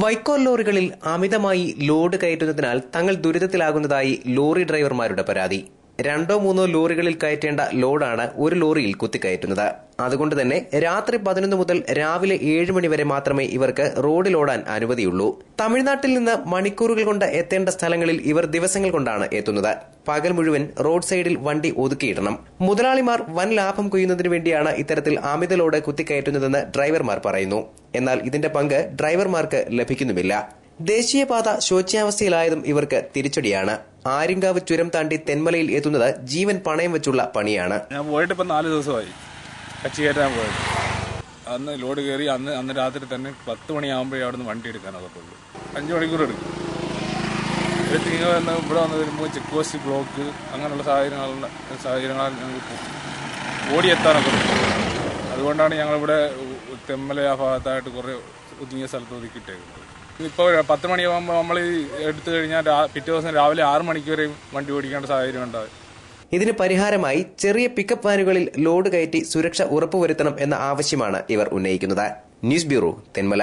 വൈക്കോൽ ലോറികളിൽ അമിതമായി ലോഡ് കയറ്റുന്നതിനാൽ തങ്ങൾ ദുരിതത്തിലാകുന്നതായി ലോറി ഡ്രൈവർമാരുടെ പരാതി. 2-3 ലോറികളിൽ കയറ്റേണ്ട ലോഡാണ് ഒരു ലോറിയിൽ കുത്തിക്കയറ്റുന്നത്. അതുകൊണ്ട് തന്നെ രാത്രി 11 മുതൽ രാവിലെ 7 മണി വരെ മാത്രമേ ഇവർക്ക് റോഡിലോടാൻ അനുമതിയുള്ളൂ. തമിഴ്നാട്ടിൽ നിന്ന് മണിക്കൂറുകൾ കൊണ്ട് എത്തേണ്ട സ്ഥലങ്ങളിൽ ഇവർ ദിവസങ്ങൾ കൊണ്ടാണ് എത്തുന്നത്. പകൽ മുഴുവൻ റോഡ് സൈഡിൽ വണ്ടി ഒതുക്കിയിടണം. മുതലാളിമാർ വൻ ലാഭം കൊയ്യുന്നതിനു വേണ്ടിയാണ് ഇത്തരത്തിൽ അമിത ലോഡ് കുത്തിക്കയറ്റുന്നതെന്ന് ഡ്രൈവർമാർ പറയുന്നു. എന്നാൽ ഇതിന്റെ പങ്ക് ഡ്രൈവർമാർക്ക് ലഭിക്കുന്നുമില്ല. ദേശീയപാത ശോച്യാവസ്ഥയിലായതും ഇവർക്ക് തിരിച്ചടിയാണ്. ആര്യങ്കാവ് ചുരം താണ്ടി തെന്മലയിൽ എത്തുന്നത് ജീവൻ പണയം വെച്ചുള്ള പണിയാണ്. ഞാൻ പോയിട്ട് ഇപ്പം 4 ദിവസമായി കച്ചി കയറ്റാൻ പോയത്. അന്ന് ലോഡ് കയറി അന്ന് രാത്രി തന്നെ 10 മണിയാകുമ്പോഴേ അവിടെ നിന്ന് വണ്ടി എടുക്കാനകത്തുള്ളൂ. 5 മണിക്കൂർ എടുക്കും. ഇവിടെ വന്ന് വരുമ്പോൾ ചെക്ക് പോസ്റ്റ് ബ്ലോക്ക് അങ്ങനെയുള്ള സാഹചര്യങ്ങളാൽ ഞങ്ങൾക്ക് ഓടിയെത്താനൊക്കെ പറ്റും. അതുകൊണ്ടാണ് ഞങ്ങളിവിടെ തെന്മല ആ ഭാഗത്തായിട്ട് കുറേ ഒതുങ്ങിയ സ്ഥലത്ത് ഒതുക്കിയിട്ടേക്കുന്നത്. ഇപ്പോൾ 10 മണിയാകുമ്പോൾ നമ്മൾ എടുത്തു കഴിഞ്ഞാൽ പിറ്റേ ദിവസം രാവിലെ 6 മണിക്ക് വരെയും വണ്ടി ഓടിക്കേണ്ട സാഹചര്യം ഉണ്ടാകും. ഇതിന് പരിഹാരമായി ചെറിയ പിക്കപ്പ് വാനുകളിൽ ലോഡ് കയറ്റി സുരക്ഷ ഉറപ്പുവരുത്തണം എന്ന ആവശ്യമാണ് ഇവർ ഉന്നയിക്കുന്നത്. News bureau, Thenmala.